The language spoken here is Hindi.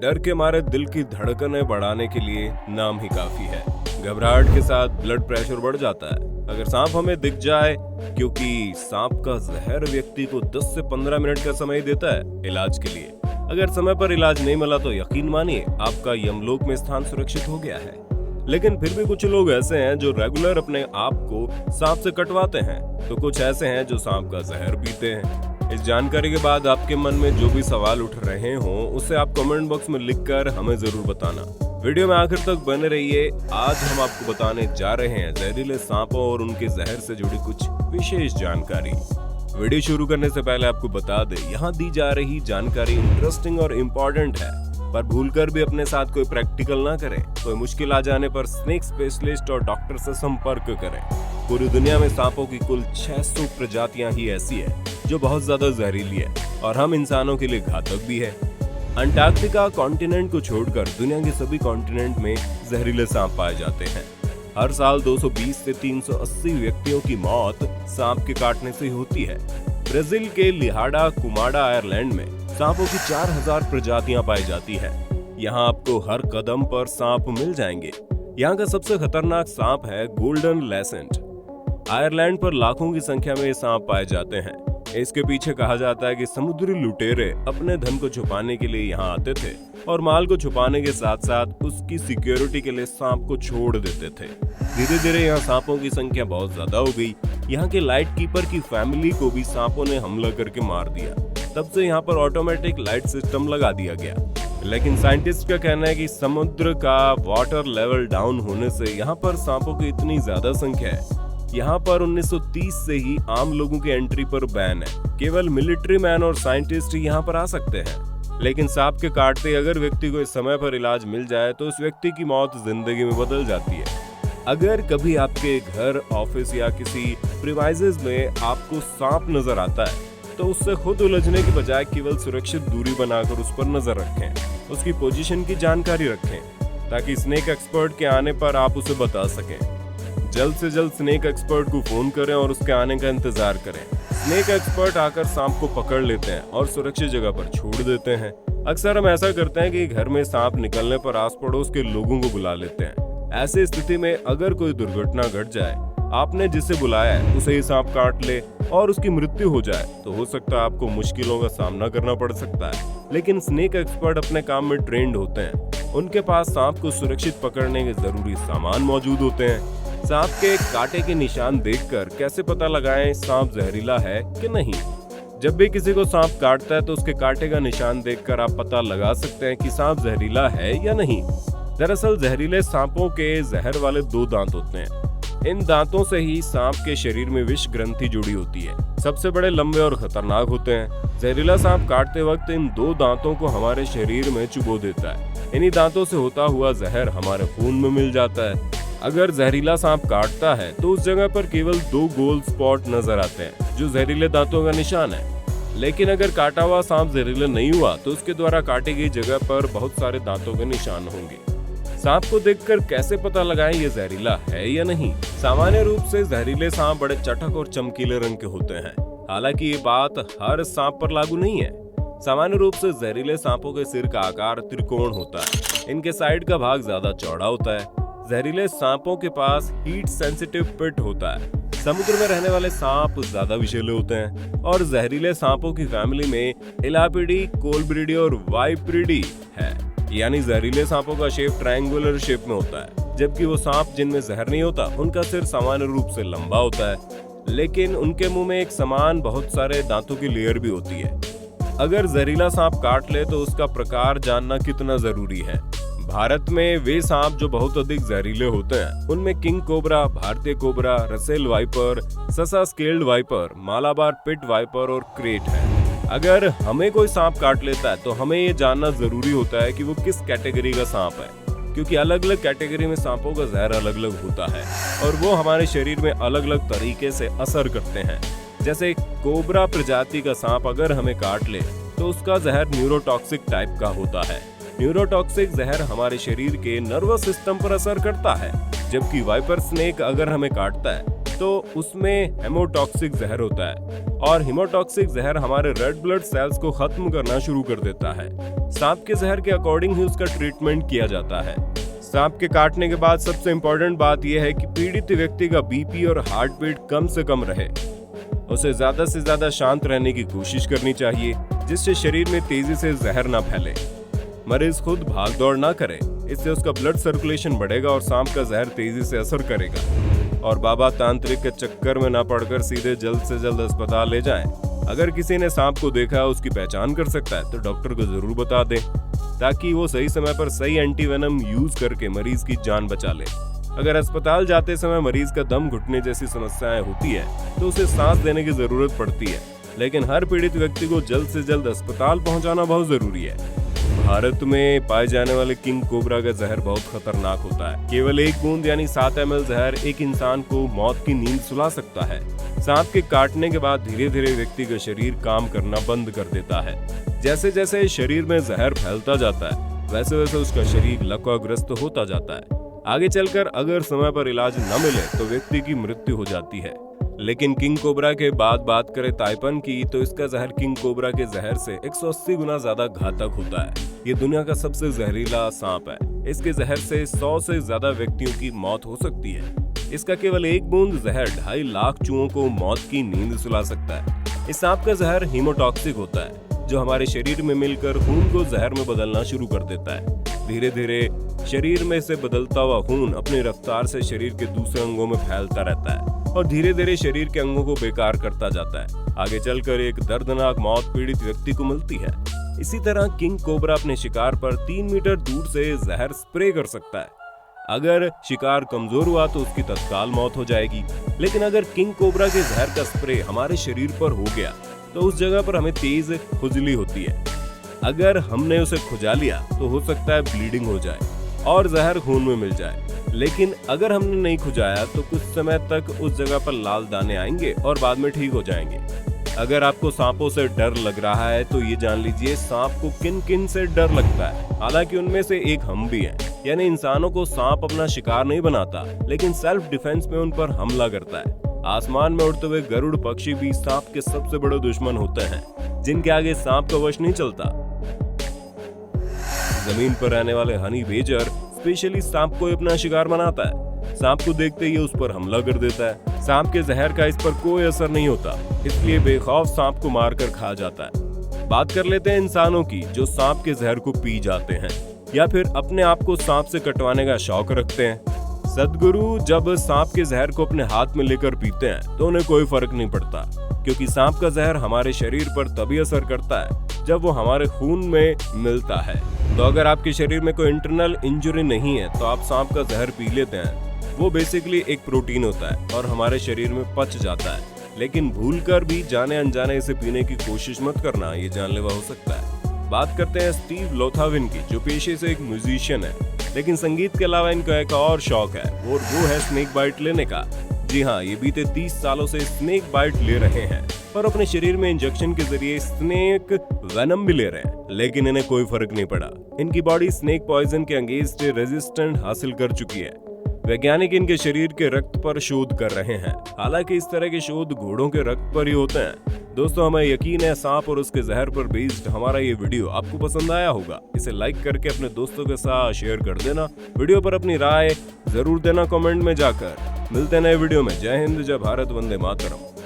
डर के मारे दिल की धड़कनें बढ़ाने के लिए नाम ही काफी है। घबराहट के साथ ब्लड प्रेशर बढ़ जाता है अगर सांप हमें दिख जाए, क्योंकि सांप का जहर व्यक्ति को 10 से 15 मिनट का समय देता है इलाज के लिए। अगर समय पर इलाज नहीं मिला तो यकीन मानिए आपका यमलोक में स्थान सुरक्षित हो गया है। लेकिन फिर भी कुछ लोग ऐसे हैं जो रेगुलर अपने आप को सांप से कटवाते हैं, तो कुछ ऐसे हैं जो सांप का जहर पीते हैं। इस जानकारी के बाद आपके मन में जो भी सवाल उठ रहे हों उसे आप कमेंट बॉक्स में लिखकर हमें जरूर बताना। वीडियो में आखिर तक बने रहिए। आज हम आपको बताने जा रहे हैं जहरीले सांपों और उनके जहर से जुड़ी कुछ विशेष जानकारी। वीडियो शुरू करने से पहले आपको बता दें, यहाँ दी जा रही जानकारी इंटरेस्टिंग और इम्पोर्टेंट है, पर भूलकर भी अपने साथ कोई प्रैक्टिकल ना करें। कोई मुश्किल आ जाने पर स्नेक स्पेशलिस्ट और डॉक्टर से संपर्क करें। पूरी दुनिया में सांपों की कुल 600 प्रजातियां ही ऐसी है जो बहुत ज्यादा जहरीली है और हम इंसानों के लिए घातक भी है। अंटार्कटिका कॉन्टिनेंट को छोड़कर दुनिया के सभी कॉन्टिनेंट में जहरीले सांप पाए जाते हैं। हर साल 220 से 380 व्यक्तियों की मौत सांप के काटने से होती है। ब्राजील के लिहाडा कुमाडा आयरलैंड में सांपों की 4000 प्रजातियां पाई जाती है। यहाँ आपको हर कदम पर सांप मिल जाएंगे। यहाँ का सबसे खतरनाक सांप है गोल्डन लेसेंट। आयरलैंड पर लाखों की संख्या में ये सांप पाए जाते हैं। इसके पीछे कहा जाता है कि समुद्री लुटेरे अपने धन को छुपाने के लिए यहाँ आते थे और माल को छुपाने के साथ साथ उसकी सिक्योरिटी के लिए सांप को छोड़ देते थे। धीरे धीरे यहाँ सांपों की संख्या बहुत ज्यादा हो गई। यहाँ के लाइट कीपर की फैमिली को भी सांपों ने हमला करके मार दिया। तब से यहाँ पर ऑटोमेटिक लाइट सिस्टम लगा दिया गया। लेकिन साइंटिस्ट का कहना है कि समुद्र का वाटर लेवल डाउन होने से यहाँ पर सांपों की इतनी ज्यादा संख्या है। यहाँ पर 1930 से ही आम लोगों की एंट्री पर बैन है। केवल मिलिट्री मैन और साइंटिस्ट ही यहाँ पर आ सकते हैं। लेकिन सांप के काटते अगर व्यक्ति को इस समय पर इलाज मिल जाए तो उस व्यक्ति की मौत जिंदगी में बदल जाती है। अगर कभी आपके घर, ऑफिस या किसी प्रीमाइसेस में आपको सांप नजर आता है तो उससे खुद उलझने की बजाय केवल सुरक्षित दूरी बनाकर उस पर नजर रखें। उसकी पोजीशन की जानकारी रखें ताकि स्नेक एक्सपर्ट के आने पर आप उसे बता सकें। जल्द से जल्द स्नेक एक्सपर्ट को फोन करें और उसके आने का इंतजार करें। स्नेक एक्सपर्ट आकर सांप को पकड़ लेते हैं और सुरक्षित जगह पर छोड़ देते हैं। अक्सर हम ऐसा करते हैं कि घर में सांप निकलने पर आस पड़ोस के लोगों को बुला लेते हैं। ऐसी स्थिति में अगर कोई दुर्घटना घट जाए, आपने जिसे बुलाया है उसे ही सांप काट ले और उसकी मृत्यु हो जाए तो हो सकता है आपको मुश्किलों का सामना करना पड़ सकता है। लेकिन स्नेक एक्सपर्ट अपने काम में ट्रेंड होते हैं। उनके पास सांप को सुरक्षित पकड़ने के जरूरी सामान मौजूद होते हैं। सांप के कांटे के निशान देखकर कैसे पता लगाएं सांप जहरीला है कि नहीं। जब भी किसी को सांप काटता है तो उसके कांटे का निशान देखकर आप पता लगा सकते हैं कि सांप जहरीला है या नहीं। दरअसल जहरीले सांपों के जहर वाले 2 दांत होते हैं। इन दांतों से ही सांप के शरीर में विष ग्रंथि जुड़ी होती है। सबसे बड़े, लंबे और खतरनाक होते हैं। जहरीला सांप काटते वक्त इन 2 दांतों को हमारे शरीर में चुबो देता है। इन्हीं दांतों से होता हुआ जहर हमारे खून में मिल जाता है। अगर जहरीला सांप काटता है तो उस जगह पर केवल 2 गोल स्पॉट नजर आते हैं जो जहरीले दांतों का निशान है। लेकिन अगर काटा हुआ सांप जहरीला नहीं हुआ तो उसके द्वारा काटी गई जगह पर बहुत सारे दांतों के निशान होंगे। सांप को देखकर कैसे पता लगाएं ये जहरीला है या नहीं। सामान्य रूप से जहरीले सांप बड़े चटक और चमकीले रंग के होते हैं। हालांकि ये बात हर सांप पर लागू नहीं है। सामान्य रूप से जहरीले सांपों के सिर का आकार त्रिकोण होता है। इनके साइड का भाग ज्यादा चौड़ा होता है। जहरीले सांपों के पास हीट सेंसिटिव पिट होता है। समुद्र में रहने वाले सांप ज्यादा विषैले होते हैं और जहरीले सांपों की फैमिली में इलापिडी, कोलब्रिडी और वाइप्रिडी है। यानी जहरीले सांपों का शेप ट्रायंगुलर शेप में होता है, जबकि वो सांप जिनमें जहर नहीं होता उनका सिर सामान्य रूप से लंबा होता है, लेकिन उनके मुंह में एक समान बहुत सारे दांतों की लेयर भी होती है। अगर जहरीला सांप काट ले तो उसका प्रकार जानना कितना जरूरी है। भारत में वे सांप जो बहुत अधिक जहरीले होते हैं उनमें किंग कोबरा, भारतीय cobra, Russell viper, saw scaled viper, Malabar pit viper और क्रेट है। अगर हमें कोई सांप काट लेता है तो हमें ये जानना जरूरी होता है कि वो किस कैटेगरी का सांप है, क्योंकि अलग अलग कैटेगरी में सांपों का जहर अलग अलग होता है और वो हमारे शरीर में अलग अलग तरीके से असर करते हैं। जैसे कोबरा प्रजाति का सांप अगर हमें काट ले तो उसका जहर न्यूरोटॉक्सिक टाइप का होता है। न्यूरोटॉक्सिक जहर हमारे शरीर के नर्वस सिस्टम पर असर करता है, जबकि वाइपर स्नेक अगर हमें काटता है तो उसमें हेमोटॉक्सिक जहर होता है और हेमोटॉक्सिक जहर हमारे रेड ब्लड सेल्स को खत्म करना शुरू कर देता है। सांप के जहर के अकॉर्डिंग ही उसका ट्रीटमेंट किया जाता है। सांप के काटने के बाद सबसे इम्पोर्टेंट बात यह है कि पीड़ित व्यक्ति का बीपी और हार्ट बीट कम से कम रहे। उसे ज्यादा से ज्यादा शांत रहने की कोशिश करनी चाहिए, जिससे शरीर में तेजी से जहर ना फैले। मरीज खुद भाग दौड़ ना करे, इससे उसका ब्लड सर्कुलेशन बढ़ेगा और सांप का जहर तेजी से असर करेगा। और बाबा तांत्रिक के चक्कर में ना पड़कर सीधे जल्द से जल्द अस्पताल ले जाएं। अगर किसी ने सांप को देखा है, उसकी पहचान कर सकता है तो डॉक्टर को जरूर बता दें, ताकि वो सही समय पर सही एंटीवेनम यूज करके मरीज की जान बचा ले। अगर अस्पताल जाते समय मरीज का दम घुटने जैसी समस्याएं होती है तो उसे सांस देने की जरूरत पड़ती है, लेकिन हर पीड़ित व्यक्ति को जल्द से जल्द अस्पताल पहुंचाना बहुत जरूरी है। भारत में पाए जाने वाले किंग कोबरा का जहर बहुत खतरनाक होता है। केवल 1 बूंद यानी 7 ml जहर एक इंसान को मौत की नींद सुला सकता है। सांप के काटने के बाद धीरे धीरे व्यक्ति का शरीर काम करना बंद कर देता है। जैसे जैसे शरीर में जहर फैलता जाता है, वैसे वैसे उसका शरीर लकवाग्रस्त होता जाता है। आगे चलकर अगर समय पर इलाज न मिले तो व्यक्ति की मृत्यु हो जाती है। लेकिन किंग कोबरा के बाद बात करें ताइपन की, तो इसका जहर किंग कोबरा के जहर से 180 गुना ज्यादा घातक होता है। ये दुनिया का सबसे जहरीला सांप है। इसके जहर से 100 से ज्यादा व्यक्तियों की मौत हो सकती है। इसका केवल 1 बूंद जहर 2.5 लाख चूहों को मौत की नींद सुला सकता है। इस सांप का जहर हीमोटॉक्सिक होता है, जो हमारे शरीर में मिलकर खून को जहर में बदलना शुरू कर देता है। धीरे धीरे शरीर में से बदलता हुआ खून अपनी रफ्तार से शरीर के दूसरे अंगों में फैलता रहता है और धीरे धीरे शरीर के अंगों को बेकार करता जाता है। आगे चलकर एक दर्दनाक मौत पीड़ित व्यक्ति को मिलती है। इसी तरह किंग कोबरा अपने शिकार पर 3 मीटर दूर से जहर स्प्रे कर सकता है। अगर शिकार कमजोर हुआ तो उसकी तत्काल मौत हो जाएगी, लेकिन अगर किंग कोबरा के जहर का स्प्रे हमारे शरीर पर हो गया तो उस जगह पर हमें तेज खुजली होती है। अगर हमने उसे खुजा लिया तो हो सकता है ब्लीडिंग हो जाए और जहर खून में मिल जाए। लेकिन अगर हमने नहीं खुजाया तो कुछ समय तक उस जगह पर लाल दाने आएंगे और बाद में ठीक हो जाएंगे। अगर आपको सांपों से डर लग रहा है तो ये जान लीजिए सांप को किन किन से डर लगता है। हालांकि उनमें से एक हम भी हैं, यानी इंसानों को सांप अपना शिकार नहीं बनाता, लेकिन सेल्फ डिफेंस में उन पर हमला करता है। आसमान में उड़ते हुए गरुड़ पक्षी भी सांप के सबसे बड़े दुश्मन होते हैं, जिनके आगे सांप का वश नहीं चलता। जमीन पर रहने वाले हनी बेजर स्पेशली सांप को अपना शिकार बनाता है। सांप को देखते ही उस पर हमला कर देता है। सांप के जहर का इस पर कोई असर नहीं होता, इसलिए बेखौफ सांप को मारकर खा जाता है। बात कर लेते हैं इंसानों की, जो सांप के जहर को पी जाते हैं या फिर अपने आप को सांप से कटवाने का शौक रखते हैं। सदगुरु जब सांप के जहर को अपने हाथ में लेकर पीते हैं तो उन्हें कोई फर्क नहीं पड़ता, क्योंकि सांप का जहर हमारे शरीर पर तभी असर करता है जब वो हमारे खून में मिलता है। तो अगर आपके शरीर में कोई इंटरनल इंजरी नहीं है तो आप सांप का जहर पी लेते हैं। वो बेसिकली एक प्रोटीन होता है और हमारे शरीर में पच जाता है, लेकिन भूलकर भी जाने अनजाने इसे पीने की कोशिश मत करना, ये जानलेवा हो सकता है। बात करते हैं स्टीव लोथाविन की, जो पेशे से एक म्यूजिशियन है, लेकिन संगीत के अलावा इनका एक और शौक है, वो है स्नेक बाइट लेने का। जी हाँ, ये बीते 30 सालों से स्नेक बाइट ले रहे हैं और अपने शरीर में इंजेक्शन के जरिए स्नेक वेनम भी ले रहे हैं, लेकिन इन्हें कोई फर्क नहीं पड़ा। इनकी बॉडी स्नेक पॉइजन के अगेंस्ट रेजिस्टेंट हासिल कर चुकी है। वैज्ञानिक इनके शरीर के रक्त पर शोध कर रहे हैं। हालांकि इस तरह के शोध घोड़ों के रक्त पर ही होते हैं। दोस्तों, हमें यकीन है सांप और उसके जहर पर बेस्ड हमारा ये वीडियो आपको पसंद आया होगा। इसे लाइक करके अपने दोस्तों के साथ शेयर कर देना। वीडियो पर अपनी राय जरूर देना कमेंट में जाकर। मिलते हैं नए वीडियो में। जय हिंद, जय भारत, वंदे मातरम।